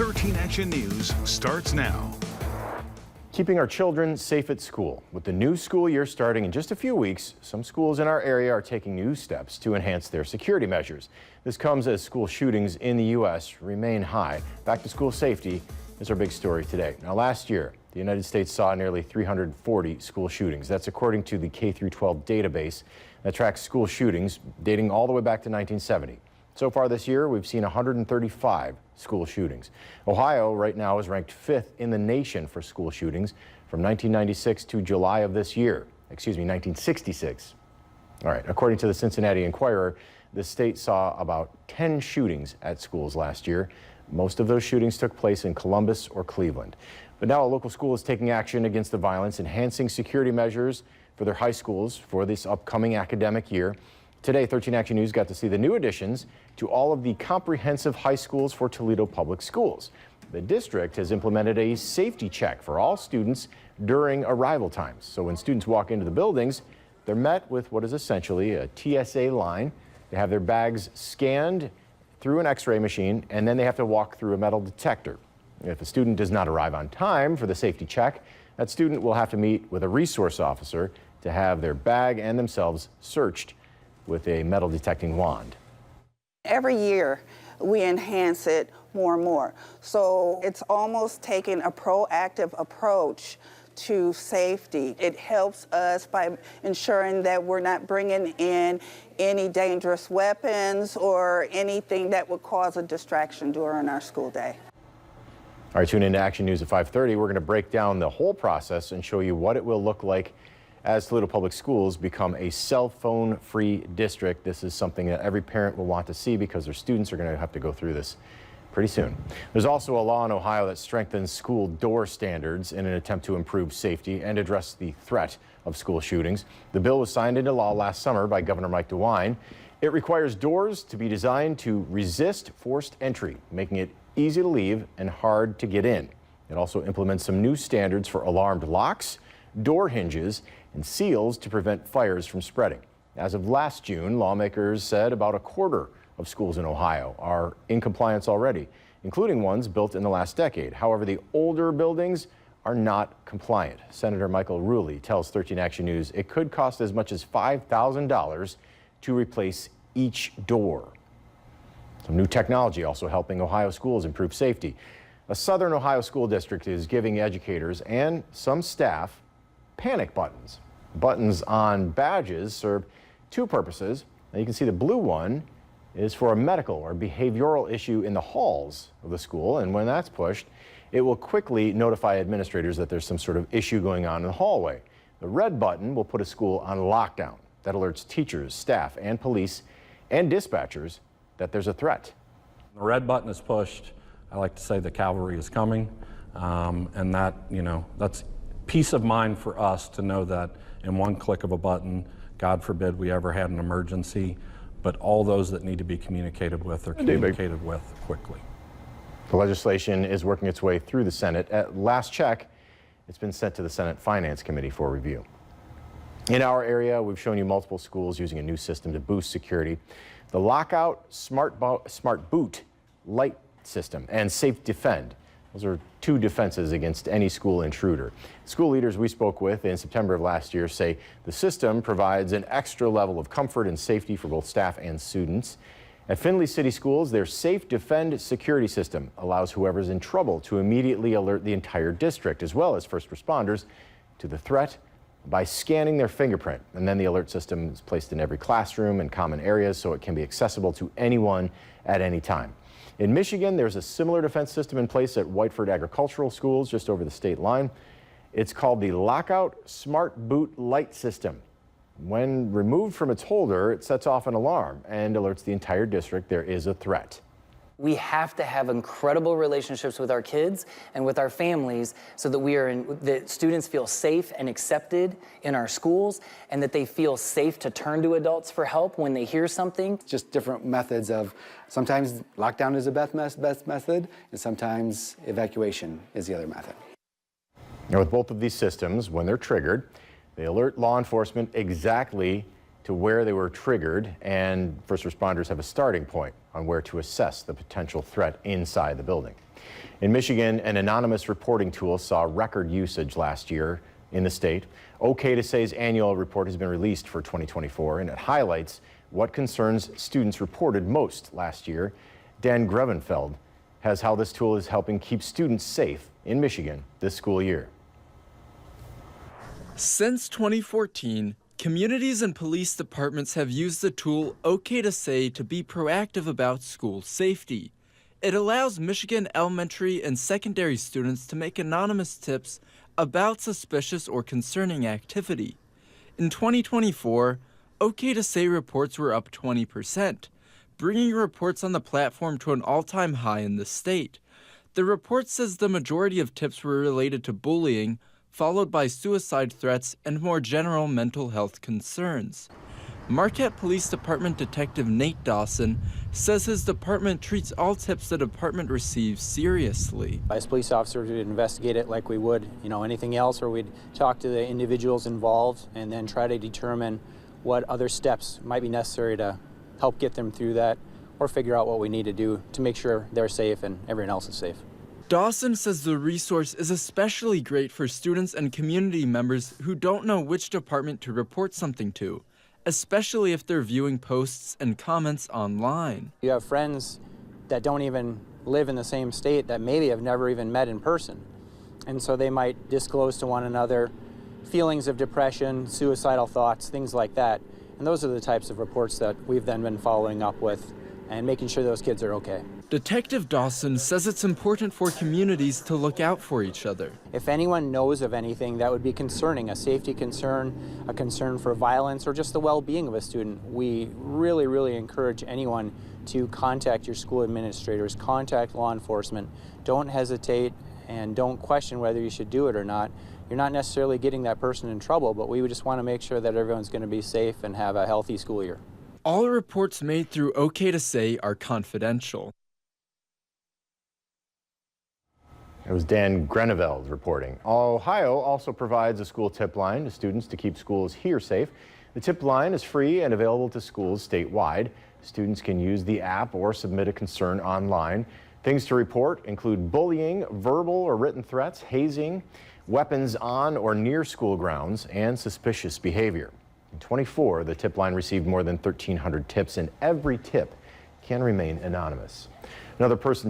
13 Action News starts now. Keeping our children safe at school. With the new school year starting in just a few weeks, some schools in our area are taking new steps to enhance their security measures. This comes as school shootings in the U.S. remain high. Back to school safety is our big story today. Now, last year, the United States saw nearly 340 school shootings. That's according to the K-12 database that tracks school shootings dating all the way back to 1970. So far this year, we've seen 135 school shootings. Ohio right now is ranked 5th in the nation for school shootings from 1996 to July of this year. 1966. All right, according to the Cincinnati Enquirer, the state saw about 10 shootings at schools last year. Most of those shootings took place in Columbus or Cleveland. But now a local school is taking action against the violence, enhancing security measures for their high schools for this upcoming academic year. Today, 13 Action News got to see the new additions to all of the comprehensive high schools for Toledo Public Schools. The district has implemented a safety check for all students during arrival times. So when students walk into the buildings, they're met with what is essentially a TSA line. They have their bags scanned through an X-ray machine, and then they have to walk through a metal detector. If a student does not arrive on time for the safety check, that student will have to meet with a resource officer to have their bag and themselves searched with a metal detecting wand. Every year we enhance it more and more. So it's almost taking a proactive approach to safety. It helps us by ensuring that we're not bringing in any dangerous weapons or anything that would cause a distraction during our school day. All right, tune in to Action News at 5:30. We're going to break down the whole process and show you what it will look like as Toledo Public Schools become a cell phone-free district. This is something that every parent will want to see because their students are going to have to go through this pretty soon. There's also a law in Ohio that strengthens school door standards in an attempt to improve safety and address the threat of school shootings. The bill was signed into law last summer by Governor Mike DeWine. It requires doors to be designed to resist forced entry, making it easy to leave and hard to get in. It also implements some new standards for alarmed locks, door hinges, and seals to prevent fires from spreading. As of last June, lawmakers said about a quarter of schools in Ohio are in compliance already, including ones built in the last decade. However, the older buildings are not compliant. Senator Michael Rulli tells 13 Action News it could cost as much as $5,000 to replace each door. Some new technology also helping Ohio schools improve safety. A southern Ohio school district is giving educators and some staff panic buttons. Buttons on badges serve two purposes. Now you can see the blue one is for a medical or behavioral issue in the halls of the school, and when that's pushed, it will quickly notify administrators that there's some sort of issue going on in the hallway. The red button will put a school on lockdown. That alerts teachers, staff, and police and dispatchers that there's a threat. The red button is pushed. I like to say the cavalry is coming, and that, that's peace of mind for us to know that in one click of a button, God forbid we ever had an emergency, but all those that need to be communicated with are communicated with quickly. The legislation is working its way through the Senate. At last check, it's been sent to the Senate Finance Committee for review. In our area, we've shown you multiple schools using a new system to boost security. The Lockout Smart Boot Light System and Safe Defend. Those are two defenses against any school intruder. School leaders we spoke with in September of last year say the system provides an extra level of comfort and safety for both staff and students. At Findlay City Schools, their Safe Defend security system allows whoever's in trouble to immediately alert the entire district, as well as first responders, to the threat by scanning their fingerprint. And then the alert system is placed in every classroom and common areas so it can be accessible to anyone at any time. In Michigan, there's a similar defense system in place at Whiteford Agricultural Schools just over the state line. It's called the Lockout Smart Boot Light System. When removed from its holder, it sets off an alarm and alerts the entire district there is a threat. We have to have incredible relationships with our kids and with our families so that that students feel safe and accepted in our schools, and that they feel safe to turn to adults for help when they hear something. Just different methods of, sometimes lockdown is the best method, and sometimes evacuation is the other method. Now, with both of these systems, when they're triggered, they alert law enforcement exactly to where they were triggered, and first responders have a starting point on where to assess the potential threat inside the building. In Michigan, an anonymous reporting tool saw record usage last year in the state. OK to Say's annual report has been released for 2024, and it highlights what concerns students reported most last year. Dan Grevenfeld has how this tool is helping keep students safe in Michigan this school year. Since 2014, communities and police departments have used the tool OK to Say to be proactive about school safety. It allows Michigan elementary and secondary students to make anonymous tips about suspicious or concerning activity. In 2024, OK to Say reports were up 20%, bringing reports on the platform to an all-time high in the state. The report says the majority of tips were related to bullying, followed by suicide threats and more general mental health concerns. Marquette Police Department Detective Nate Dawson says his department treats all tips the department receives seriously. As police officers, we'd investigate it like we would, anything else, or we'd talk to the individuals involved and then try to determine what other steps might be necessary to help get them through that, or figure out what we need to do to make sure they're safe and everyone else is safe. Dawson says the resource is especially great for students and community members who don't know which department to report something to, especially if they're viewing posts and comments online. You have friends that don't even live in the same state that maybe have never even met in person. And so they might disclose to one another feelings of depression, suicidal thoughts, things like that. And those are the types of reports that we've then been following up with and making sure those kids are okay. Detective Dawson says it's important for communities to look out for each other. If anyone knows of anything that would be concerning, a safety concern, a concern for violence, or just the well-being of a student, we really, really encourage anyone to contact your school administrators, contact law enforcement. Don't hesitate and don't question whether you should do it or not. You're not necessarily getting that person in trouble, but we just want to make sure that everyone's going to be safe and have a healthy school year. All reports made through OK to Say are confidential. It was Dan Grevenfeld reporting. Ohio also provides a school tip line to students to keep schools here safe. The tip line is free and available to schools statewide. Students can use the app or submit a concern online. Things to report include bullying, verbal or written threats, hazing, weapons on or near school grounds, and suspicious behavior. In 2024, the tip line received more than 1,300 tips, and every tip can remain anonymous. Another person